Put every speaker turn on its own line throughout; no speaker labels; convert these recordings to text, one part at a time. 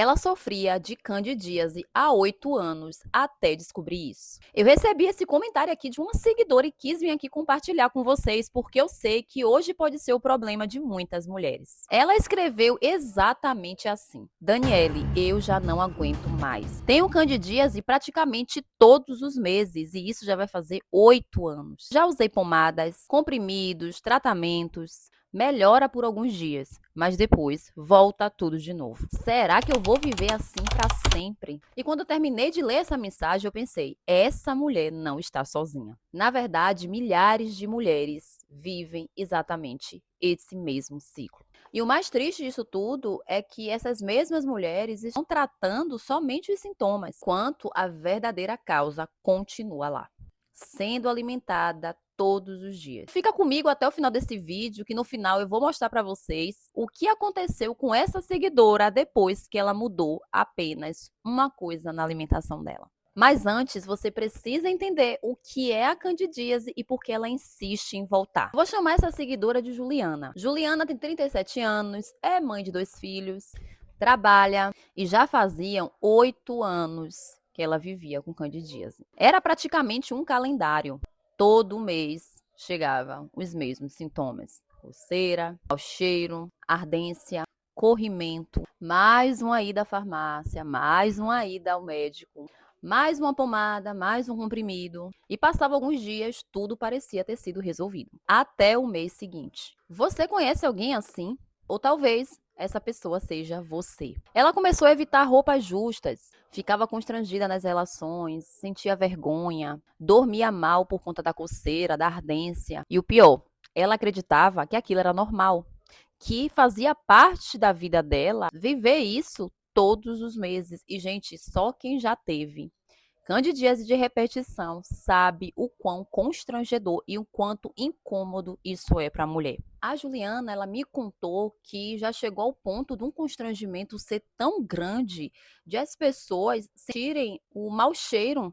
Ela sofria de candidíase há 8 anos, até descobrir isso. Eu recebi esse comentário aqui de uma seguidora e quis vir aqui compartilhar com vocês, porque eu sei que hoje pode ser o problema de muitas mulheres. Ela escreveu exatamente assim: Daniele, eu já não aguento mais. Tenho candidíase praticamente todos os meses e isso já vai fazer 8 anos. Já usei pomadas, comprimidos, tratamentos, melhora por alguns dias, mas depois volta tudo de novo. Será que eu vou viver assim para sempre? E quando eu terminei de ler essa mensagem, eu pensei: essa mulher não está sozinha. Na verdade, milhares de mulheres vivem exatamente esse mesmo ciclo. E o mais triste disso tudo é que essas mesmas mulheres estão tratando somente os sintomas, enquanto a verdadeira causa continua lá, sendo alimentada todos os dias. Fica comigo até o final desse vídeo, que no final eu vou mostrar para vocês o que aconteceu com essa seguidora depois que ela mudou apenas uma coisa na alimentação dela. Mas antes, você precisa entender o que é a candidíase e por que ela insiste em voltar. Vou chamar essa seguidora de Juliana. Juliana tem 37 anos, é mãe de 2 filhos, trabalha e já faziam 8 anos que ela vivia com candidíase. Era praticamente um calendário. Todo mês chegavam os mesmos sintomas: coceira, mau cheiro, ardência, corrimento, mais uma ida à farmácia, mais uma ida ao médico, mais uma pomada, mais um comprimido. E passava alguns dias, tudo parecia ter sido resolvido. Até o mês seguinte. Você conhece alguém assim? Ou talvez essa pessoa seja você. Ela começou a evitar roupas justas, ficava constrangida nas relações, sentia vergonha, dormia mal por conta da coceira, da ardência. E o pior, ela acreditava que aquilo era normal, que fazia parte da vida dela viver isso todos os meses. E, gente, só quem já teve candidíase de repetição sabe o quão constrangedor e o quanto incômodo isso é para a mulher. A Juliana, ela me contou que já chegou ao ponto de um constrangimento ser tão grande de as pessoas sentirem o mau cheiro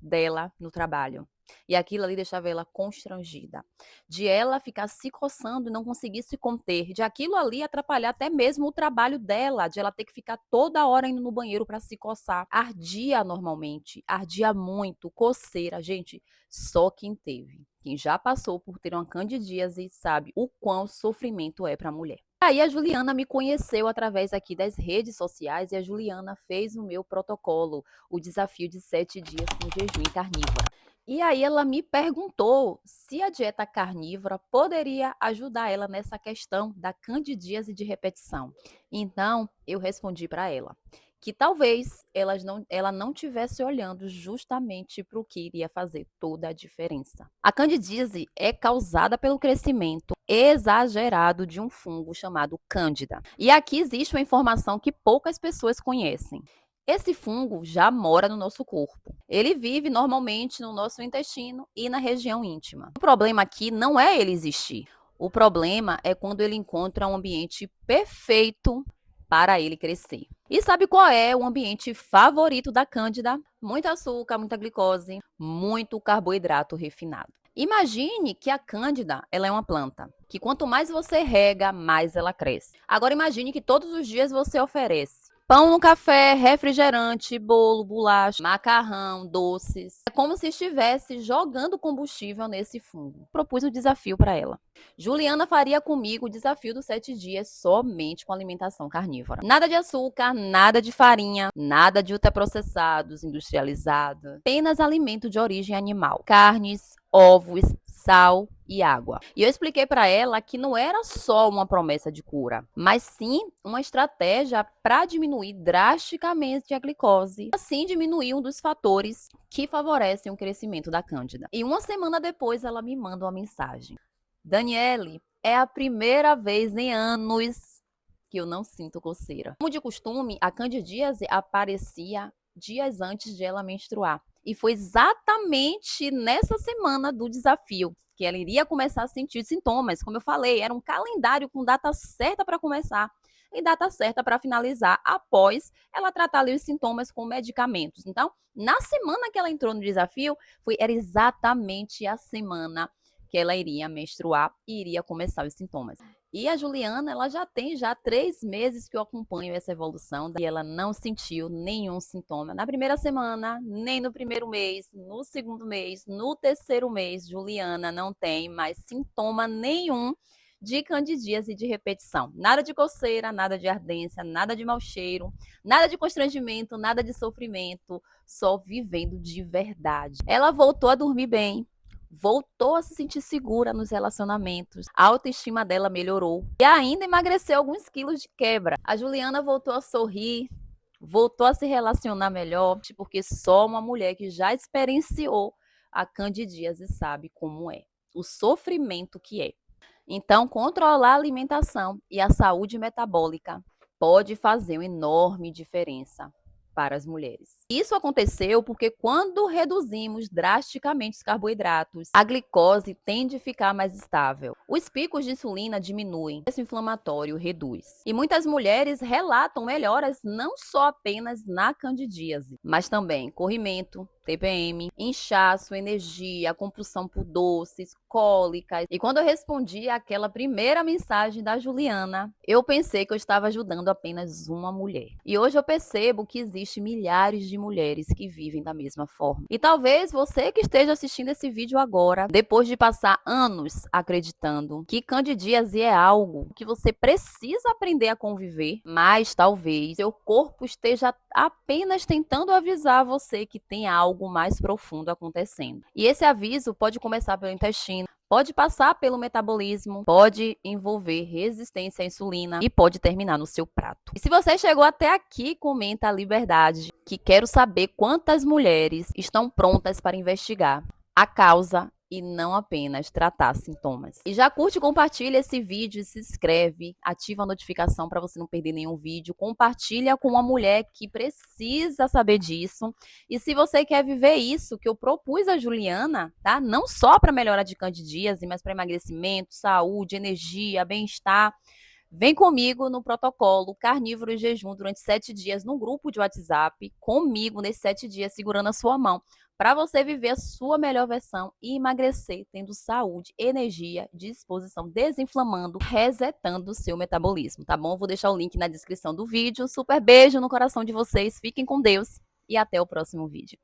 dela no trabalho. E aquilo ali deixava ela constrangida, de ela ficar se coçando e não conseguir se conter, de aquilo ali atrapalhar até mesmo o trabalho dela, de ela ter que ficar toda hora indo no banheiro para se coçar. Ardia normalmente, ardia muito, coceira. Gente, só quem teve, quem já passou por ter uma candidíase sabe o quão sofrimento é para a mulher. Aí a Juliana me conheceu através aqui das redes sociais e a Juliana fez o meu protocolo, o desafio de 7 dias com jejum carnívoro. E aí ela me perguntou se a dieta carnívora poderia ajudar ela nessa questão da candidíase de repetição. Então, eu respondi para ela que talvez ela não tivesse olhando justamente para o que iria fazer toda a diferença. A candidíase é causada pelo crescimento exagerado de um fungo chamado Cândida. E aqui existe uma informação que poucas pessoas conhecem. Esse fungo já mora no nosso corpo. Ele vive normalmente no nosso intestino e na região íntima. O problema aqui não é ele existir. O problema é quando ele encontra um ambiente perfeito para ele crescer. E sabe qual é o ambiente favorito da Cândida? Muito açúcar, muita glicose, muito carboidrato refinado. Imagine que a Cândida, ela é uma planta, que quanto mais você rega, mais ela cresce. Agora imagine que todos os dias você oferece pão no café, refrigerante, bolo, bolacha, macarrão, doces. É como se estivesse jogando combustível nesse fungo. Propus um desafio para ela. Juliana faria comigo o desafio dos 7 dias somente com alimentação carnívora. Nada de açúcar, nada de farinha, nada de ultraprocessados, industrializados. Apenas alimento de origem animal. Carnes, ovos, sal e água. E eu expliquei para ela que não era só uma promessa de cura, mas sim uma estratégia para diminuir drasticamente a glicose, assim diminuir um dos fatores que favorecem o crescimento da Cândida. E uma semana depois ela me manda uma mensagem: Daniele, é a primeira vez em anos que eu não sinto coceira. Como de costume, a candidíase aparecia dias antes de ela menstruar. E foi exatamente nessa semana do desafio que ela iria começar a sentir sintomas. Como eu falei, era um calendário com data certa para começar e data certa para finalizar, após ela tratar ali os sintomas com medicamentos. Então, na semana que ela entrou no desafio, era exatamente a semana que ela iria menstruar e iria começar os sintomas. E a Juliana, ela já tem 3 meses que eu acompanho essa evolução e ela não sentiu nenhum sintoma. Na primeira semana, nem no primeiro mês, no segundo mês, no terceiro mês, Juliana não tem mais sintoma nenhum de candidíase e de repetição. Nada de coceira, nada de ardência, nada de mau cheiro, nada de constrangimento, nada de sofrimento, só vivendo de verdade. Ela voltou a dormir bem, voltou a se sentir segura nos relacionamentos, a autoestima dela melhorou e ainda emagreceu alguns quilos de quebra. A Juliana voltou a sorrir, voltou a se relacionar melhor, porque só uma mulher que já experienciou a candidíase sabe como é, o sofrimento que é. Então, controlar a alimentação e a saúde metabólica pode fazer uma enorme diferença para as mulheres. Isso aconteceu porque quando reduzimos drasticamente os carboidratos, a glicose tende a ficar mais estável. Os picos de insulina diminuem, o inflamatório reduz. E muitas mulheres relatam melhoras não só apenas na candidíase, mas também corrimento, TPM, inchaço, energia, compulsão por doces, cólicas. E quando eu respondi àquela primeira mensagem da Juliana, eu pensei que eu estava ajudando apenas uma mulher. E hoje eu percebo que existem milhares de mulheres que vivem da mesma forma. E talvez você que esteja assistindo esse vídeo agora, depois de passar anos acreditando que candidíase é algo que você precisa aprender a conviver, mas talvez seu corpo esteja apenas tentando avisar você que tem algo mais profundo acontecendo. E esse aviso pode começar pelo intestino, pode passar pelo metabolismo, pode envolver resistência à insulina e pode terminar no seu prato. E se você chegou até aqui, comenta a liberdade, que quero saber quantas mulheres estão prontas para investigar a causa e não apenas tratar sintomas. E já curte, compartilha esse vídeo, se inscreve, ativa a notificação para você não perder nenhum vídeo, compartilha com uma mulher que precisa saber disso. E se você quer viver isso que eu propus a Juliana, tá? Não só para melhorar de candidíase, mas para emagrecimento, saúde, energia, bem-estar, vem comigo no protocolo carnívoro e jejum durante 7 dias no grupo de WhatsApp, comigo nesses 7 dias segurando a sua mão, para você viver a sua melhor versão e emagrecer tendo saúde, energia, disposição, desinflamando, resetando o seu metabolismo, tá bom? Vou deixar o link na descrição do vídeo. Super beijo no coração de vocês, fiquem com Deus e até o próximo vídeo.